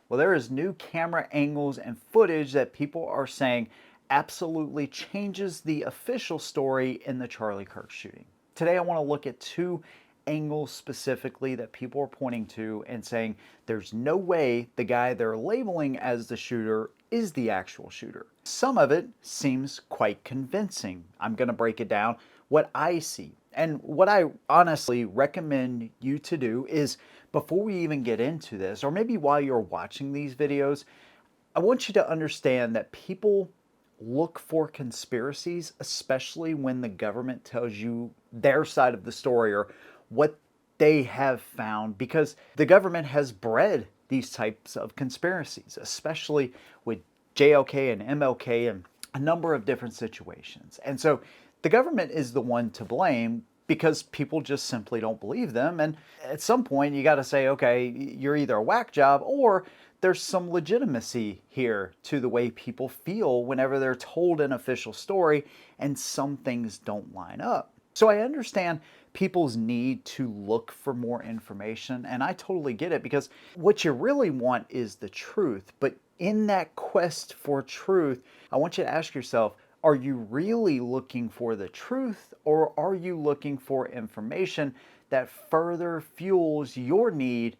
Well, there is new camera angles and footage that people are saying absolutely changes the official story in the Charlie Kirk shooting. Today I want to look at two angles specifically that people are pointing to and saying there's no way the guy they're labeling as the shooter is the actual shooter. Some of it seems quite convincing. I'm going to break it down what I see. And what I honestly recommend you to do is, before we even get into this, or maybe while you're watching these videos, I want you to understand that people look for conspiracies, especially when the government tells you their side of the story or what they have found, because the government has bred these types of conspiracies, especially with JLK and MLK and a number of different situations. And so the government is the one to blame because people just simply don't believe them. And at some point, you got to say, okay, you're either a whack job or there's some legitimacy here to the way people feel whenever they're told an official story and some things don't line up. So I understand people's need to look for more information, and I totally get it, because what you really want is the truth. But in that quest for truth, I want you to ask yourself, are you really looking for the truth, or are you looking for information that further fuels your need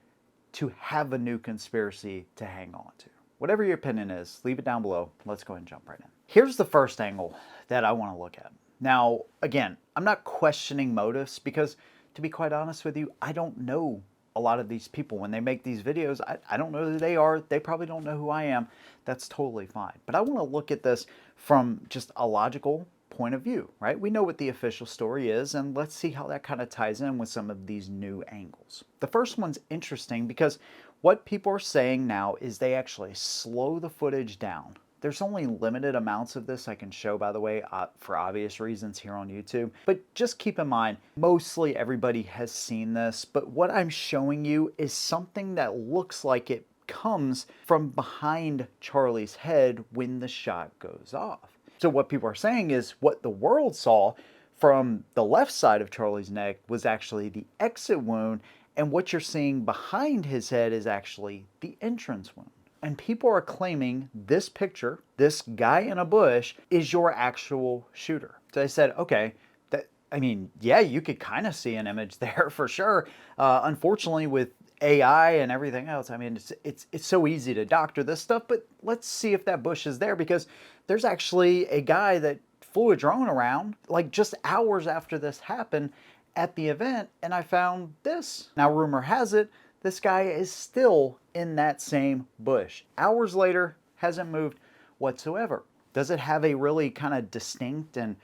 to have a new conspiracy to hang on to? Whatever your opinion is, leave it down below. Let's go ahead and jump right in. Here's the first angle that I want to look at. Now, again, I'm not questioning motives because, to be quite honest with you, I don't know a lot of these people. When they make these videos, I don't know who they are. They probably don't know who I am. That's totally fine. But I want to look at this from just a logical point of view, right? We know what the official story is, and let's see how that kind of ties in with some of these new angles. The first one's interesting because what people are saying now is they actually slow the footage down. There's only limited amounts of this I can show, by the way, for obvious reasons here on YouTube. But just keep in mind, mostly everybody has seen this, but what I'm showing you is something that looks like it comes from behind Charlie's head when the shot goes off. So what people are saying is what the world saw from the left side of Charlie's neck was actually the exit wound, and what you're seeing behind his head is actually the entrance wound. And people are claiming this picture, this guy in a bush, is your actual shooter. So I said, okay, yeah, you could kind of see an image there for sure. Unfortunately, with AI and everything else, it's so easy to doctor this stuff, but let's see if that bush is there, because there's actually a guy that flew a drone around like just hours after this happened at the event, and I found this. Now, rumor has it, this guy is still in that same bush. Hours later, hasn't moved whatsoever. Does it have a really kind of distinct and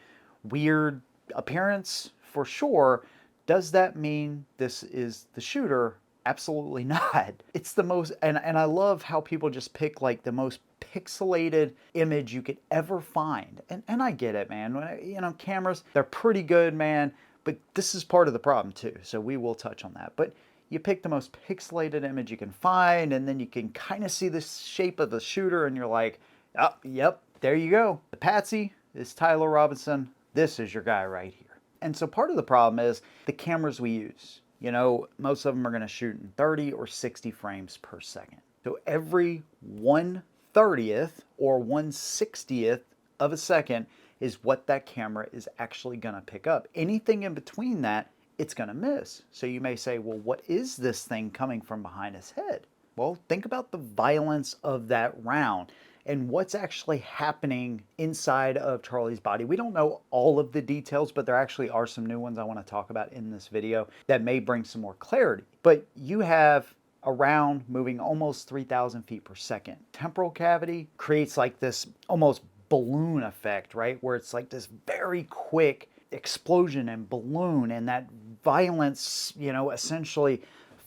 weird appearance? For sure. Does that mean this is the shooter? Absolutely not. It's the most, and I love how people just pick like the most pixelated image you could ever find. And I get it, man. You know, cameras, they're pretty good, man, but this is part of the problem too. So we will touch on that. But you pick the most pixelated image you can find, and then you can kind of see the shape of the shooter, and you're like, oh, yep, there you go. The patsy is Tyler Robinson. This is your guy right here. And so part of the problem is the cameras we use. You know, most of them are going to shoot in 30 or 60 frames per second. So every 1/30th or 1/60th of a second is what that camera is actually going to pick up. Anything in between that, it's going to miss. So you may say, well, what is this thing coming from behind his head? Well, think about the violence of that round and what's actually happening inside of Charlie's body. We don't know all of the details, but there actually are some new ones I want to talk about in this video that may bring some more clarity. But you have a round moving almost 3,000 feet per second. Temporal cavity creates like this almost balloon effect, right? Where it's like this very quick explosion and balloon, and that violence, you know, essentially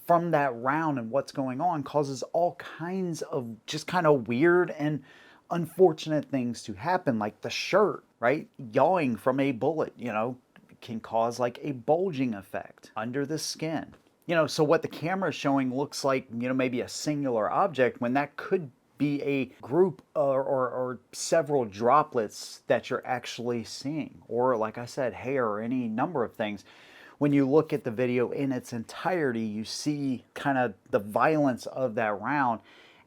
from that round and what's going on causes all kinds of just kind of weird and unfortunate things to happen, like the shirt, right? Yawing from a bullet, you know, can cause like a bulging effect under the skin. You know, so what the camera is showing looks like, you know, maybe a singular object when that could be a group or several droplets that you're actually seeing, or like I said, hair or any number of things. When you look at the video in its entirety, you see kind of the violence of that round,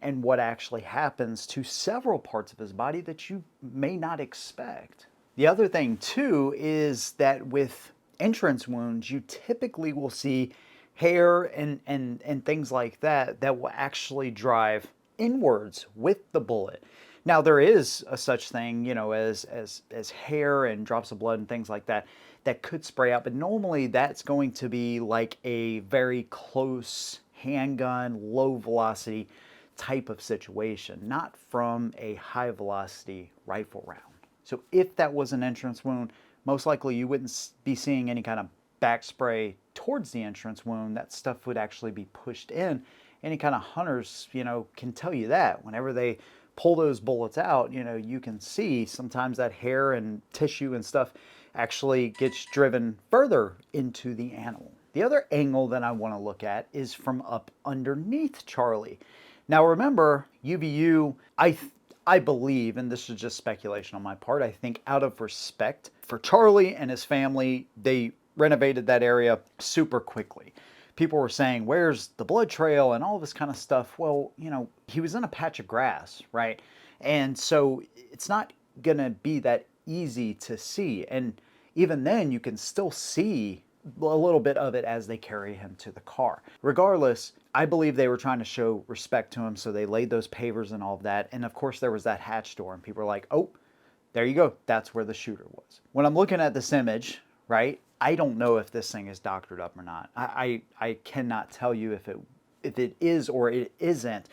and what actually happens to several parts of his body that you may not expect. The other thing too is that with entrance wounds, you typically will see hair and things like that that will actually drive inwards with the bullet. Now there is a such thing, you know, as hair and drops of blood and things like that that could spray out, but normally that's going to be like a very close handgun, low velocity type of situation, not from a high velocity rifle round. So if that was an entrance wound, most likely you wouldn't be seeing any kind of back spray towards the entrance wound. That stuff would actually be pushed in. Any kind of hunters, you know, can tell you that whenever they pull those bullets out, you know, you can see sometimes that hair and tissue and stuff actually gets driven further into the animal. The other angle that I want to look at is from up underneath Charlie. Now remember, UVU, I believe, and this is just speculation on my part, I think out of respect for Charlie and his family, they renovated that area super quickly. People were saying, where's the blood trail and all this kind of stuff. Well, you know, he was in a patch of grass, right? And so it's not going to be that easy to see. And even then, you can still see a little bit of it as they carry him to the car. Regardless, I believe they were trying to show respect to him, so they laid those pavers and all of that. And of course, there was that hatch door, and people were like, oh, there you go. That's where the shooter was. When I'm looking at this image, right, I don't know if this thing is doctored up or not. I cannot tell you if it is or it isn't.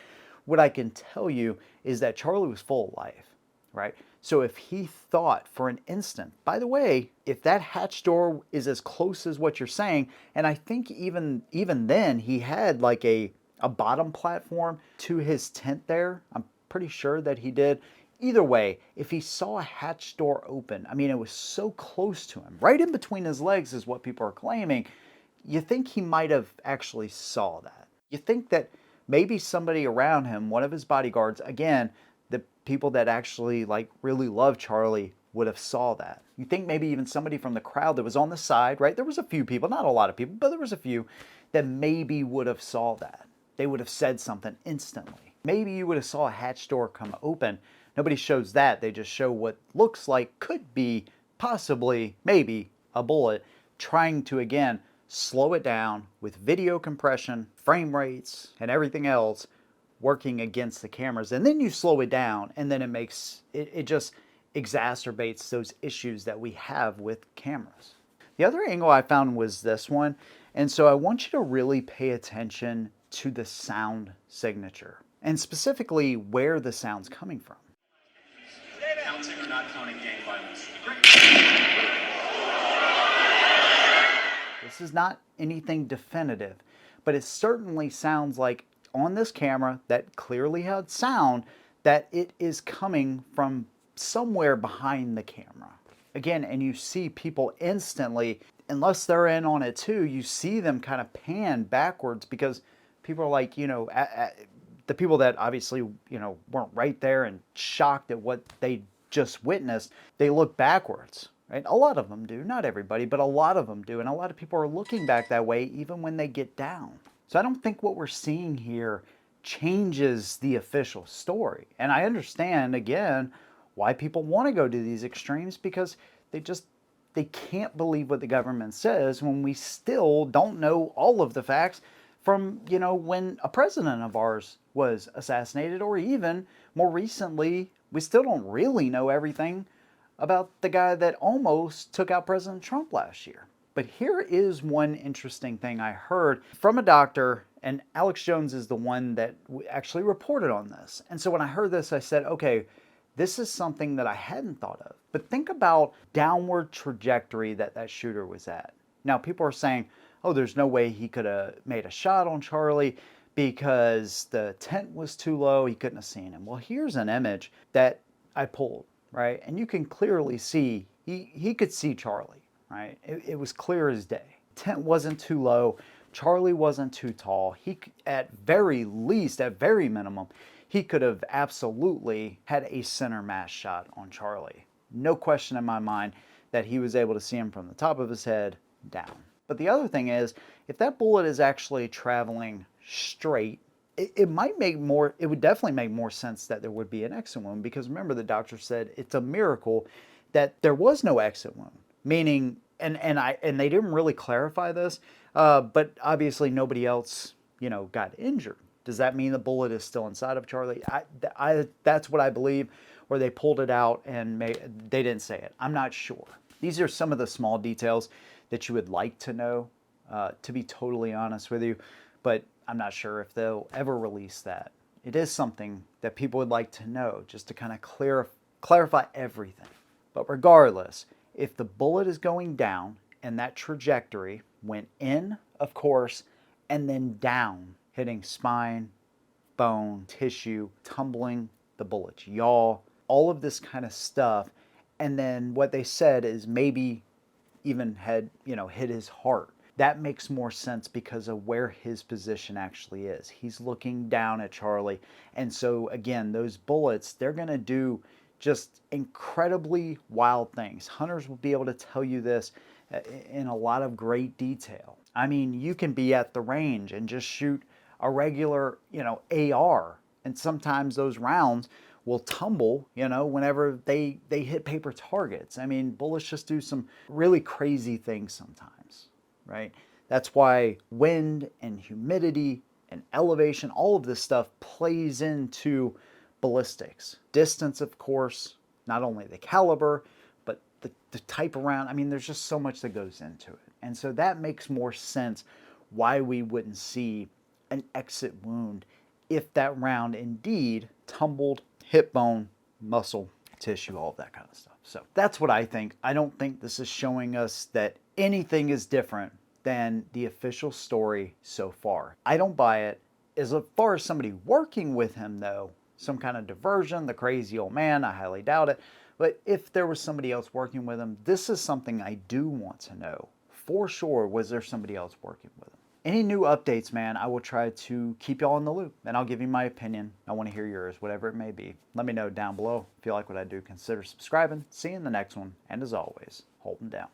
What I can tell you is that Charlie was full of life, right? So if he thought for an instant, by the way, if that hatch door is as close as what you're saying, and I think even then he had like a bottom platform to his tent there. I'm pretty sure that he did. Either way, if he saw a hatch door open, I mean, it was so close to him, right in between his legs is what people are claiming, you think he might have actually saw that. You think that maybe somebody around him, one of his bodyguards, again, the people that actually like really love Charlie would have saw that. You think maybe even somebody from the crowd that was on the side, right? There was a few people, not a lot of people, but there was a few that maybe would have saw that. They would have said something instantly. Maybe you would have saw a hatch door come open. Nobody shows that. They just show what looks like could be possibly, maybe, a bullet trying to, again, slow it down with video compression, frame rates, and everything else working against the cameras. And then you slow it down, and then it just exacerbates those issues that we have with cameras. The other angle I found was this one. And so I want you to really pay attention to the sound signature, and specifically where the sound's coming from. Counting, not counting gang violence. This is not anything definitive, but it certainly sounds like on this camera that clearly had sound that it is coming from somewhere behind the camera. Again, and you see people instantly, unless they're in on it too, you see them kind of pan backwards because people are like, you know, the people that obviously, you know, weren't right there and shocked at what they just witnessed, they look backwards, right? A lot of them do, not everybody, but a lot of them do. And a lot of people are looking back that way even when they get down. So I don't think what we're seeing here changes the official story. And I understand, again, why people want to go to these extremes, because they can't believe what the government says when we still don't know all of the facts from, you know, when a president of ours was assassinated, or even more recently, we still don't really know everything about the guy that almost took out President Trump last year. But here is one interesting thing I heard from a doctor, and Alex Jones is the one that actually reported on this. And so when I heard this, I said, okay, this is something that I hadn't thought of. But think about downward trajectory that shooter was at. Now, people are saying, oh, there's no way he could have made a shot on Charlie because the tent was too low, he couldn't have seen him. Well, here's an image that I pulled, right? And you can clearly see, he could see Charlie, right? It was clear as day. Tent wasn't too low, Charlie wasn't too tall. He, at very least, at very minimum, he could have absolutely had a center mass shot on Charlie. No question in my mind that he was able to see him from the top of his head down. But the other thing is, if that bullet is actually traveling straight, it might make more, it would definitely make more sense that there would be an exit wound, because remember the doctor said it's a miracle that there was no exit wound, meaning, and they didn't really clarify this, but obviously nobody else, got injured. Does that mean the bullet is still inside of Charlie? That's what I believe, or they pulled it out and they didn't say it. I'm not sure. These are some of the small details that you would like to know, to be totally honest with you, but I'm not sure if they'll ever release that. It is something that people would like to know, just to kind of clarify everything. But regardless, if the bullet is going down and that trajectory went in, of course, and then down, hitting spine, bone, tissue, tumbling the bullet's yaw, all of this kind of stuff, and then what they said is maybe even had, hit his heart. That makes more sense because of where his position actually is. He's looking down at Charlie. And so again, those bullets, they're going to do just incredibly wild things. Hunters will be able to tell you this in a lot of great detail. I mean, you can be at the range and just shoot a regular, AR, and sometimes those rounds will tumble, whenever they hit paper targets. I mean, bullets just do some really crazy things sometimes, right? That's why wind and humidity and elevation, all of this stuff plays into ballistics. Distance, of course, not only the caliber, but the type of round. I mean, there's just so much that goes into it. And so that makes more sense why we wouldn't see an exit wound if that round indeed tumbled, hip bone, muscle, tissue, all of that kind of stuff. So that's what I think. I don't think this is showing us that anything is different than the official story so far. I don't buy it. As far as somebody working with him, though, some kind of diversion, the crazy old man, I highly doubt it. But if there was somebody else working with him, this is something I do want to know. For sure, was there somebody else working with him? Any new updates, man, I will try to keep y'all in the loop, and I'll give you my opinion. I want to hear yours, whatever it may be. Let me know down below. If you like what I do, consider subscribing. See you in the next one, and as always, hold them down.